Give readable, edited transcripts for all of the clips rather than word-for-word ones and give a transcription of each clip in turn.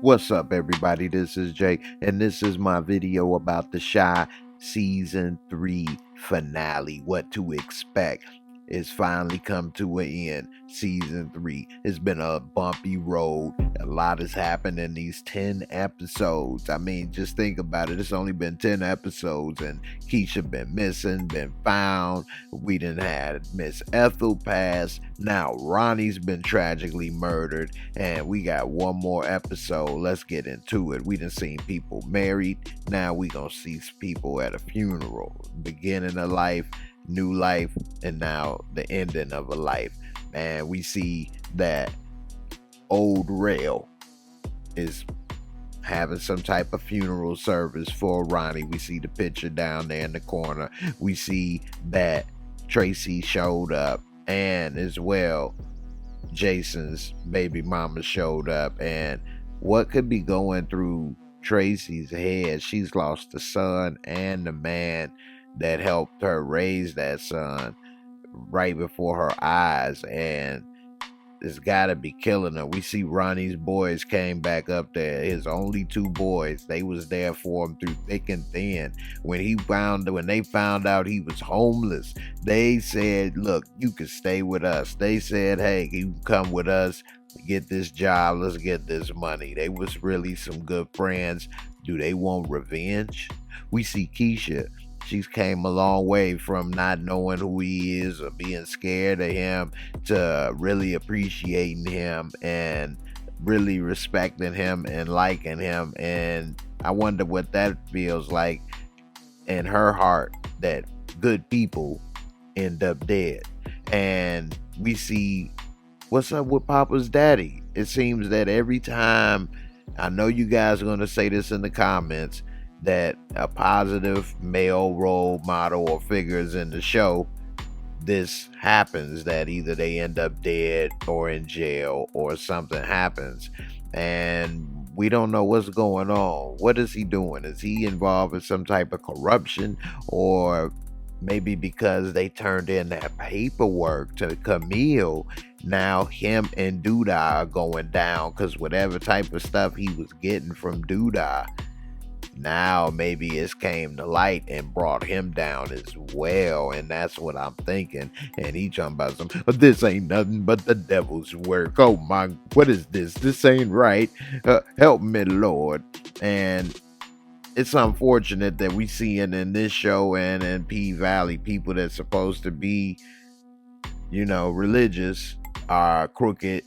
What's up, everybody? This is Jay, and this is my video about the Shy Season 3 finale. What to expect. It's finally come to an end. Season 3. It's been a bumpy road. A lot has happened in these 10 episodes. I mean, just think about it. It's only been 10 episodes, and Keisha been missing, been found. We done had Miss Ethel pass. Now Ronnie's been tragically murdered, and we got one more episode. Let's get into it. We done seen people married. Now we gonna see people at a funeral. Beginning of life, new life, and now the ending of a life. And we see that old Rail is having some type of funeral service for Ronnie. We see the picture down there in the corner. We see that Tracy showed up, and as well Jason's baby mama showed up. And what could be going through Tracy's head? She's lost the son and the man that helped her raise that son right before her eyes, and it's gotta be killing her. We see Ronnie's boys came back up there. His only two boys, they was there for him through thick and thin. When they found out he was homeless, they said, "Look, you can stay with us." They said, "Hey, you can come with us, get this job, let's get this money." They was really some good friends. Do they want revenge? We see Keisha. She's came a long way from not knowing who he is or being scared of him to really appreciating him and really respecting him and liking him. And I wonder what that feels like in her heart, that good people end up dead. And we see what's up with Papa's daddy. It seems that every time, I know you guys are going to say this in the comments, that a positive male role model or figures in the show, this happens, that either they end up dead or in jail or something happens. And we don't know what's going on. What is he doing? Is he involved in some type of corruption? Or maybe because they turned in that paperwork to Camille, now him and Duda are going down, because whatever type of stuff he was getting from Duda, now maybe it's came to light and brought him down as well. And that's what I'm thinking. And he talking about some, this ain't nothing but the devil's work. Oh my, what is this? This ain't right. Help me, Lord. And it's unfortunate that we seeing in this show and in P Valley, people that's supposed to be, religious, are crooked,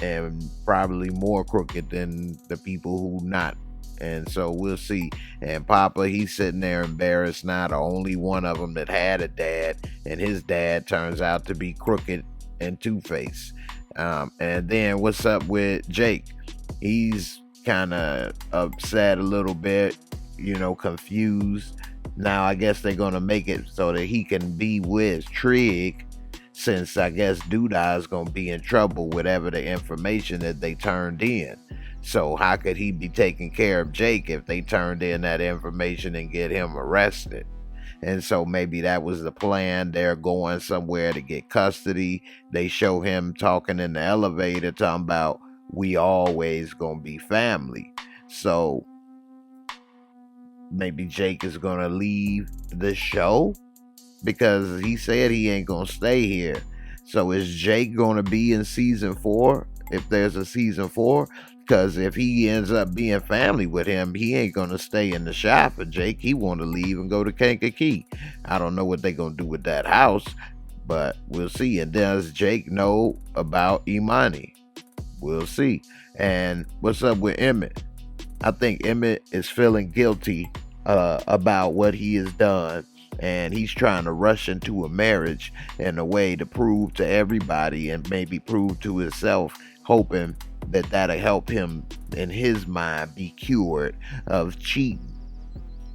and probably more crooked than the people who not. And so we'll see. And Papa, he's sitting there embarrassed now, the only one of them that had a dad, and his dad turns out to be crooked and two-faced. And then what's up with Jake? He's kind of upset a little bit, confused. Now I guess they're gonna make it so that he can be with Trig, since I guess Duda is gonna be in trouble with whatever the information that they turned in. So how could he be taking care of Jake if they turned in that information and get him arrested? And so maybe that was the plan. They're going somewhere to get custody. They show him talking in the elevator, talking about, we always gonna be family. So maybe Jake is gonna leave the show, because he said he ain't gonna stay here. So is Jake gonna be in season 4, if there's a season 4? Because if he ends up being family with him, he ain't gonna stay in the shop for Jake. He want to leave and go to Kankakee. I don't know what they gonna do with that house, but we'll see. And does Jake know about Imani? We'll see. And what's up with Emmett? I think Emmett is feeling guilty about what he has done, and he's trying to rush into a marriage in a way to prove to everybody, and maybe prove to himself, hoping that that'll help him in his mind be cured of cheating.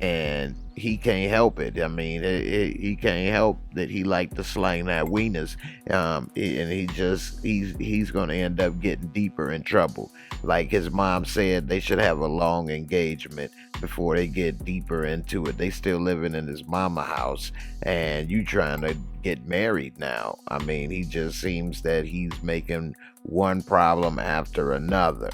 And he can't help it. I mean, he can't help that he like to slang that wieners, and he's going to end up getting deeper in trouble. Like his mom said, they should have a long engagement before they get deeper into it. They still living in his mama house, and you trying to get married now. I mean, he just seems that he's making one problem after another.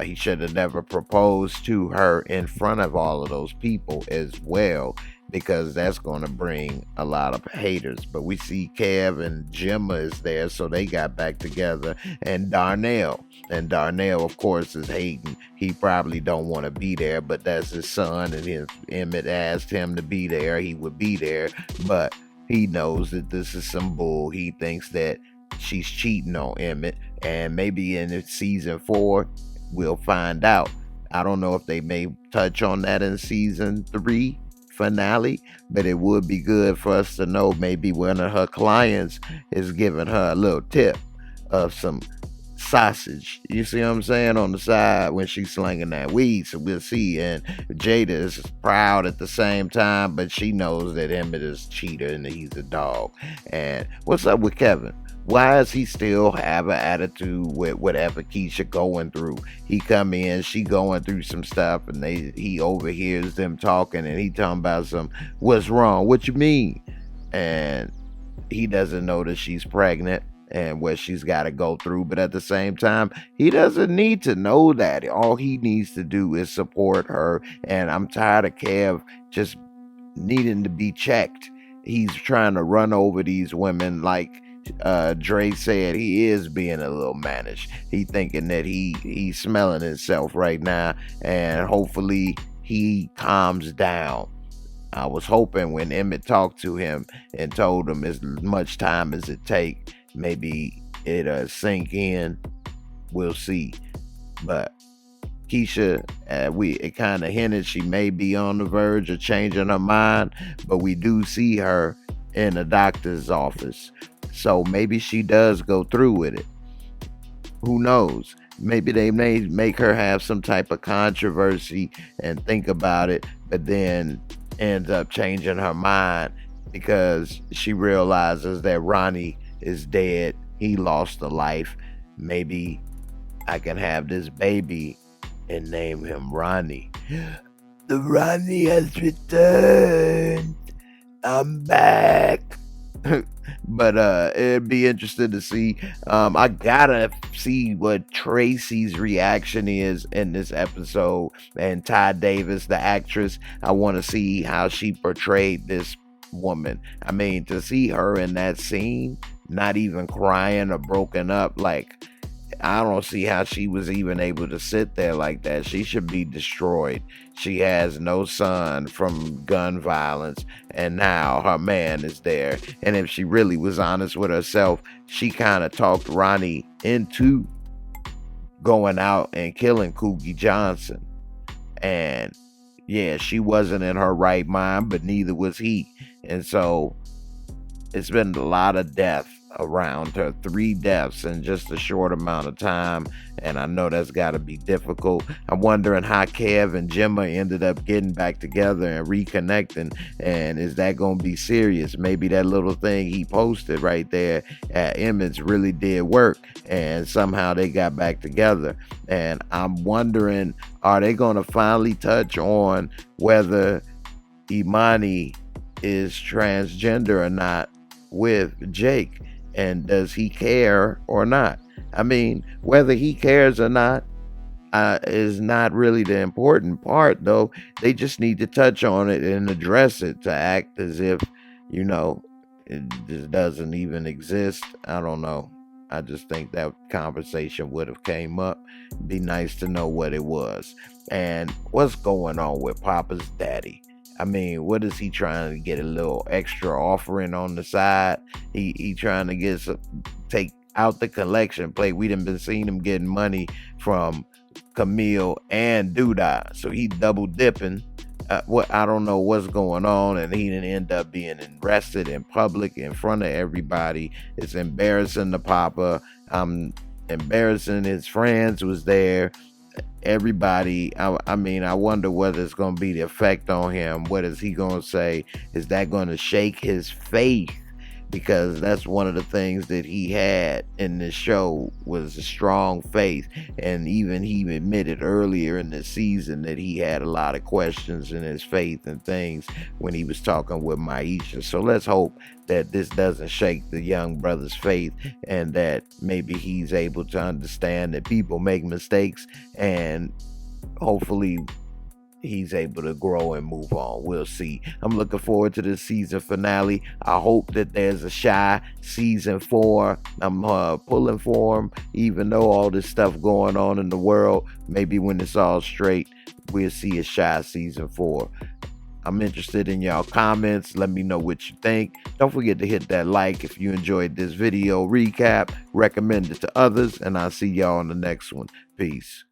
He should have never proposed to her in front of all of those people as well, because that's going to bring a lot of haters. But we see Kev and Gemma is there, so they got back together. And Darnell, of course, is hating. He probably don't want to be there, but that's his son, and his Emmett asked him to be there. He would be there, but he knows that this is some bull. He thinks that she's cheating on Emmett, and maybe in season 4 we'll find out. I don't know if they may touch on that in season 3 finale, but it would be good for us to know. Maybe one of her clients is giving her a little tip of some sausage. You see what I'm saying? On the side when she's slinging that weed. So we'll see. And Jada is proud at the same time, but she knows that Emmett is a cheater and that he's a dog. And what's up with Kevin? Why does he still have an attitude with whatever Keisha going through? He come in, she going through some stuff, and he overhears them talking, and he talking about some, what's wrong? What you mean? And he doesn't know that she's pregnant and what she's got to go through. But at the same time, he doesn't need to know that. All he needs to do is support her. And I'm tired of Kev just needing to be checked. He's trying to run over these women like Dre said. He is being a little mannish. He thinking that he's smelling himself right now, and hopefully he calms down. I was hoping when Emmett talked to him and told him as much time as it take, maybe it'll sink in. We'll see. But Keisha, it kind of hinted she may be on the verge of changing her mind, but we do see her in the doctor's office. So maybe she does go through with it. Who knows? Maybe they may make her have some type of controversy and think about it, but then ends up changing her mind because she realizes that Ronnie is dead. He lost a life. Maybe I can have this baby and name him Ronnie. The Ronnie has returned. I'm back. But it'd be interesting to see. I gotta see what Tracy's reaction is in this episode, and Ty Davis, the actress. I want to see how she portrayed this woman. I mean, to see her in that scene, not even crying or broken up, like, I don't see how she was even able to sit there like that. She should be destroyed. She has no son from gun violence, and now her man is there. And if she really was honest with herself, she kind of talked Ronnie into going out and killing Cookie Johnson. And yeah, she wasn't in her right mind, but neither was he. And so it's been a lot of death around her. 3 deaths in just a short amount of time, and I know that's got to be difficult. I'm wondering how Kev and Gemma ended up getting back together and reconnecting, and is that going to be serious? Maybe that little thing he posted right there at Emmett's really did work, and somehow they got back together. And I'm wondering, are they going to finally touch on whether Imani is transgender or not with Jake? And does he care or not? I mean, whether he cares or not is not really the important part, though. They just need to touch on it and address it, to act as if, it just doesn't even exist. I don't know. I just think that conversation would have came up. Be nice to know what it was. And what's going on with Papa's daddy? I mean, what is he trying to get, a little extra offering on the side? He trying to take out the collection plate. We done been seeing him getting money from Camille and Doodah, so he double dipping. I don't know what's going on, and he didn't end up being arrested in public in front of everybody. It's embarrassing to Papa. Embarrassing his friends was there. Everybody, I mean, I wonder what is going to be the effect on him. What is he going to say? Is that going to shake his faith? because that's one of the things that he had in this show was a strong faith. And even he admitted earlier in the season that he had a lot of questions in his faith and things when he was talking with Maisha. So let's hope that this doesn't shake the young brother's faith, and that maybe he's able to understand that people make mistakes, and hopefully he's able to grow and move on. We'll see. I'm looking forward to the season finale. I hope that there's a Shy season 4. I'm pulling for him, even though all this stuff going on in the world. Maybe when it's all straight, we'll see a Shy season 4. I'm interested in y'all comments. Let me know what you think. Don't forget to hit that like if you enjoyed this video recap. Recommend it to others, and I'll see y'all on the next one. Peace.